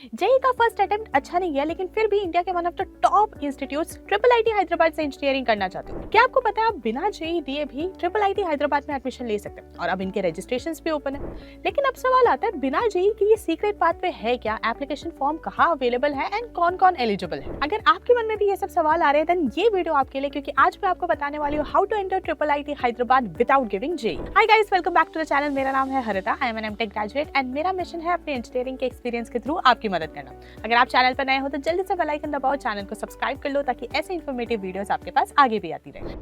JEE का first attempt अच्छा नहीं गया, लेकिन फिर भी इंडिया के one of the top institutes triple IT हैदराबाद से इंजीनियरिंग करना चाहते हो। क्या आपको पता है आप बिना जेईई दिए भी ट्रिपल आईटी हैदराबाद में एडमिशन ले सकते हैं और अब इनके रजिस्ट्रेशंस भी ओपन है। लेकिन अब सवाल आता है बिना जेईई की ये सीक्रेट पाथवे है क्या, एप्लीकेशन फॉर्म कहाँ अवेलेबल है एंड कौन कौन एलिजिबल है। अगर आपके मन में भी ये सब सवाल आ रहे हैं देन ये वीडियो आपके लिए, क्योंकि आज मैं आपको बताने वाली हूँ how to enter triple IT Hyderabad without giving JEE. Hi guys, welcome back to the channel. मेरा नाम है Harita, I am an M Tech graduate and मेरा मिशन है अपने इंजीनियरिंग के एक्सपीरियंस के थ्रू आपकी मदद करना। अगर आप चैनल पर नए हो तो जल्दी से बेल आइकन दबाओ, चैनल को सब्सक्राइब कर लो ताकि ऐसे इन्फॉर्मेटिव वीडियोस आपके पास आगे भी आती रहे।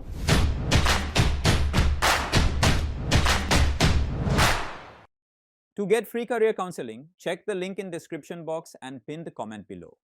To get free career counseling, check the link in description box and pin the comment below.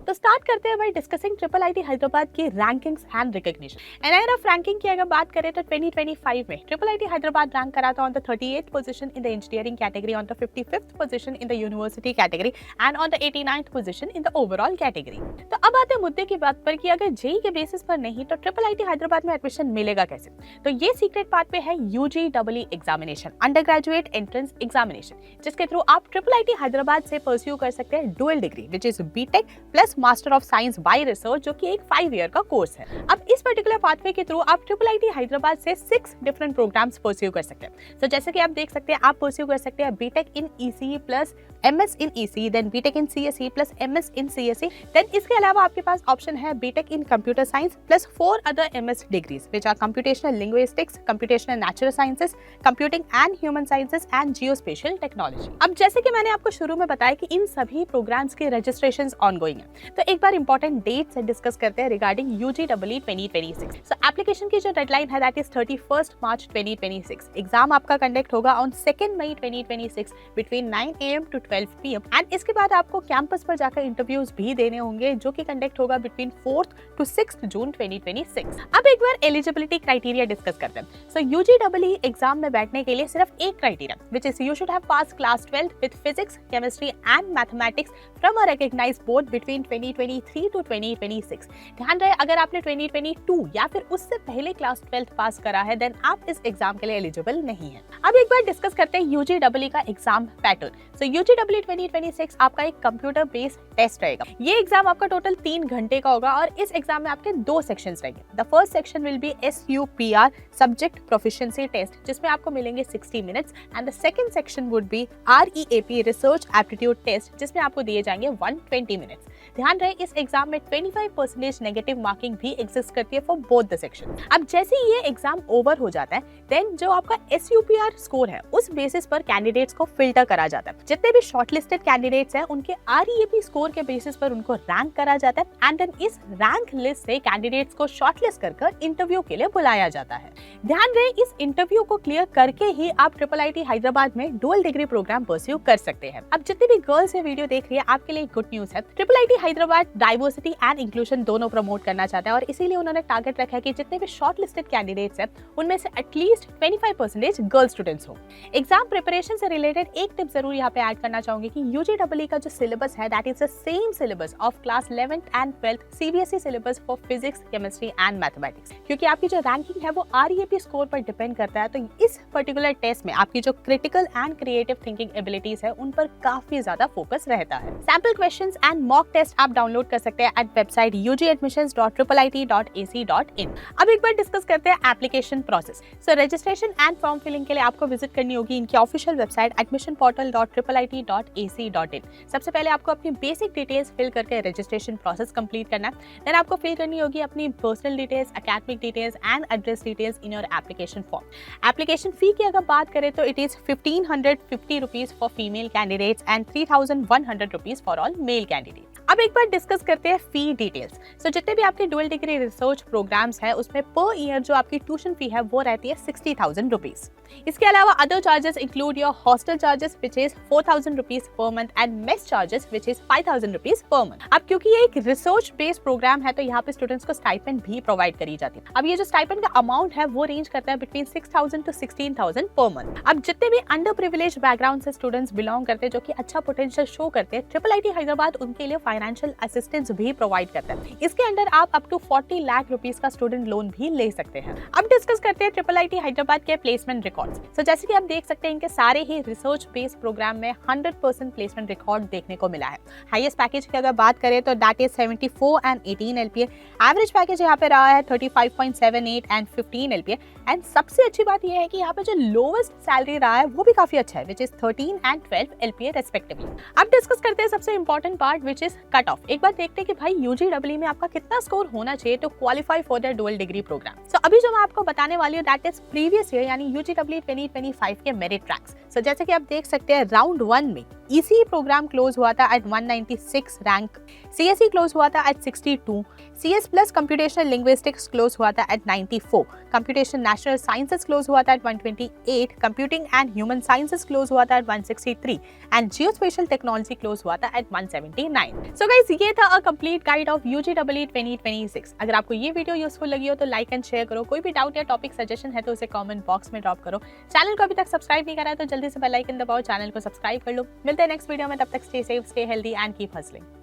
तो स्टार्ट करते हैं by discussing triple IT Hyderabad की rankings and recognition. NIRF ranking की अगर बात करें तो 2025 में ट्रिपल आईटी हैदराबाद रैंक करा था on the 38th position in the engineering category, on the 55th position in the university category and on the 89th position in the overall category. तो अब आते हैं मुद्दे की बात पर कि अगर जेईई के बेसिस पर नहीं तो ट्रिपल आईटी हैदराबाद में एडमिशन मिलेगा कैसे। तो ये सीक्रेट पाथ पे है UGEE examination, under graduate entrance examination, जिसके थ्रू आप ट्रिपल आईटी हैदराबाद से परस्यू कर सकते हैं dual degree which is BTech plus master of science by research, जो कि एक 5 ईयर का कोर्स है। अब इस पर्टिकुलर पाथवे के थ्रू आप ट्रिपल आईटी हैदराबाद से 6 डिफरेंट प्रोग्राम्स परस्यू कर सकते हैं। तो जैसे कि आप देख सकते हैं, आप परस्यू कर सकते हैं B Tech in ECE plus MS in ECE, then B Tech in CSE plus MS in CSE, then इसके अलावा आपके पास ऑप्शन है B Tech in computer science plus 4 other MS degrees which are computational linguistics, computational natural sciences, computing and human sciences and geospatial technology. अब जैसे कि मैंने आपको शुरू में बताया कि इन सभी प्रोग्राम्स के रजिस्ट्रेशंस ऑनगोइंग है, तो एक बार इंपॉर्टेंट डेट्स डिस्कस करते हैं रिगार्डिंग यूजीईई 2026। सो एप्लीकेशन की जो डेडलाइन है दैट इज 31 मार्च 2026। एग्जाम आपका कंडक्ट होगा on 2 May 2026 between 9 AM to 12 PM and इसके बाद आपको कैंपस पर जाकर इंटरव्यूज भी देने होंगे, जो कि कंडक्ट होगा बिटवीन 4th to 6th जून 2026। अब एक बार एलिजिबिलिटी क्राइटेरिया डिस्कस करते हैं। सो यूजीईई एग्जाम में बैठने के लिए सिर्फ एक criteria which is you should have pass class 12 with physics, chemistry and mathematics from a recognised board between 2023 to 2026। ध्यान रहे, अगर आपने 2022 या फिर उससे पहले क्लास 12 पास करा है देन आप इस एग्जाम के लिए एलिजिबल नहीं है। अब एक बार डिस्कस करते हैं यूजीईई का एग्जाम पैटर्न। सो यूजीईई 2026 आपका एक कंप्यूटर बेस्ड टेस्ट रहेगा। ये एग्जाम आपका टोटल 3 घंटे का होगा और इस एग्जाम में आपके 2 सेक्शंस रहेंगे। The first section will be SUPR subject proficiency test, जिसमें आपको मिलेंगे 60 minutes and the second section would be REAP research aptitude test, जिसमें आपको दिए जाएंगे 120 मिनट्स। ध्यान रहे, इस एग्जाम में 25% नेगेटिव मार्किंग भी एग्जिस्ट करती है फॉर बोथ द सेक्शन। अब जैसे ही ये एग्जाम ओवर हो जाता है देन जो आपका SUPR स्कोर है उस बेसिस पर कैंडिडेट्स को फिल्टर करा जाता है। जितने भी शॉर्टलिस्टेड कैंडिडेट्स हैं उनके REAP स्कोर के बेसिस पर उनको रैंक करा जाता है एंड देन इस रैंक लिस्ट से कैंडिडेट्स को शॉर्टलिस्ट कर इंटरव्यू के लिए बुलाया जाता है। ध्यान रहे, इस इंटरव्यू को क्लियर करके ही आप ट्रिपल आईटी हैदराबाद में डुअल डिग्री प्रोग्राम परस्यू कर सकते हैं। अब जितने भी गर्ल्स ये वीडियो देख रही है आपके लिए गुड न्यूज है, triple IT Hyderabad diversity and inclusion दोनों प्रमोट करना चाहता है और इसीलिए उन्होंने टारगेट रखा है कि जितने भी शॉर्टलिस्टेड कैंडिडेट्स हैं उनमें से एटलीस्ट 25% गर्ल स्टूडेंट्स हो। एग्जाम प्रिपरेशन से रिलेटेड एक टिप जरूर यहाँ पे ऐड करना चाहूंगी कि यूजीईई का जो सिलेबस है that is the same syllabus of class 11th and 12th CBSE syllabus for physics, chemistry and mathematics, क्योंकि आपकी जो रैंकिंग है वो REAP स्कोर पर डिपेंड करता है। तो इस पर्टिकुलर टेस्ट में आपकी जो critical and creative thinking abilities है उन पर काफी ज्यादा फोकस रहता है। Sample questions and mock test आप डाउनलोड कर सकते हैं एट वेबसाइट ugadmissions.tripleit.ac.in। अब एक बार डिस्कस करते हैं application process. So registration and form filling के लिए आपको विजिट करनी होगी इनकी ऑफिशियल वेबसाइट admissionportal.tripleit.ac.in। सबसे पहले आपको अपनी बेसिक डिटेल्स फिल करके रजिस्ट्रेशन प्रोसेस कंप्लीट करना है। देन आपको फिल करनी होगी अपनी personal details, academic details and address details in your application form. Application fee की अगर बात करें तो it is 1550 rupees for female candidates and 3100 rupees for all male candidates. अब एक बार डिस्कस करते हैं फी डिटेल्स। सो जितने भी आपके डुअल डिग्री रिसर्च प्रोग्राम्स है उसमें पर ईयर जो आपकी ट्यूशन फी है वो रहती है 60,000 रुपीज। इसके अलावा other charges include your hostel charges which is 4,000 rupees per month and mess charges which is 5,000 rupees per month. अब क्योंकि ये एक रिसर्च बेस्ड प्रोग्राम है तो यहाँ पे स्टूडेंट्स को स्टाइपेंड भी प्रोवाइड करी जाती है। अब ये जो स्टाइपेंड का अमाउंट है वो रेंज करता है बिटवीन 6,000 to 16,000 पर मंथ। अब जितने भी अंडर प्रिविलेज बैकग्राउंड से स्टूडेंट्स बिलोंग करते हैं जो कि अच्छा पोटेंशियल शो करते हैं, ट्रिपल आईटी हैदराबाद उनके लिए फाइनेंशियल असिस्टेंस भी प्रोवाइड करता है। इसके अंडर आप अप टू 40 लाख रुपीस का स्टूडेंट लोन भी ले सकते हैं। अब डिस्कस करते हैं ट्रिपल आईटी हैदराबाद के प्लेसमेंट रिकॉर्ड्स। सो जैसे कि आप देख सकते हैं इनके सारे ही रिसर्च बेस्ड प्रोग्राम में 100% प्लेसमेंट रिकॉर्ड देखने को मिला है। हाईएस्ट पैकेज की अगर बात करें तो that is 74 and 18 LPA। Average package यहाँ पे रहा है 35.78 एंड 15 LPA। एंड सबसे अच्छी बात यह है कि यहाँ पे जो लोवेस्ट सैलरी रहा है वो भी काफी अच्छा है, which is 13 and 12 LPA respectively. अब डिस्कस करते हैं सबसे important part which is cut off. एक बार देखते हैं कि भाई यूजीडब्ल्यू में आपका कितना स्कोर होना चाहिए to qualify for the dual degree program. So अभी जो मैं आपको बताने वाली हूँ दैट इज प्रीवियस ईयर यानी यूजीडब्ल्यू 2025 के मेरिट ट्रैक्स। सो जैसे कि आप देख सकते हैं राउंड 1 में ECE प्रोग्राम क्लोज हुआ था एट 196 रैंक, CSE क्लोज हुआ था at 62, CS plus computational linguistics close हुआ था at 94, computation national sciences close हुआ था at 128, computing and human sciences close हुआ था at 163 and geospatial technology close हुआ था एट 179। सो गाइस ये था a complete guide of UGW 2026। अगर आपको ये वीडियो यूजफुल लगी हो तो लाइक एंड शेयर करो। कोई भी डाउट या टॉपिक सजेशन है तो उसे कमेंट बॉक्स में ड्रॉप करो। चैनल को अभी तक सब्सक्राइब नहीं करा है तो जल्दी से बेल आइकन दबाओ, चैनल को सब्सक्राइब कर लो। मिलते हैं नेक्स्ट वीडियो में, तब तक stay safe, stay healthy and keep hustling.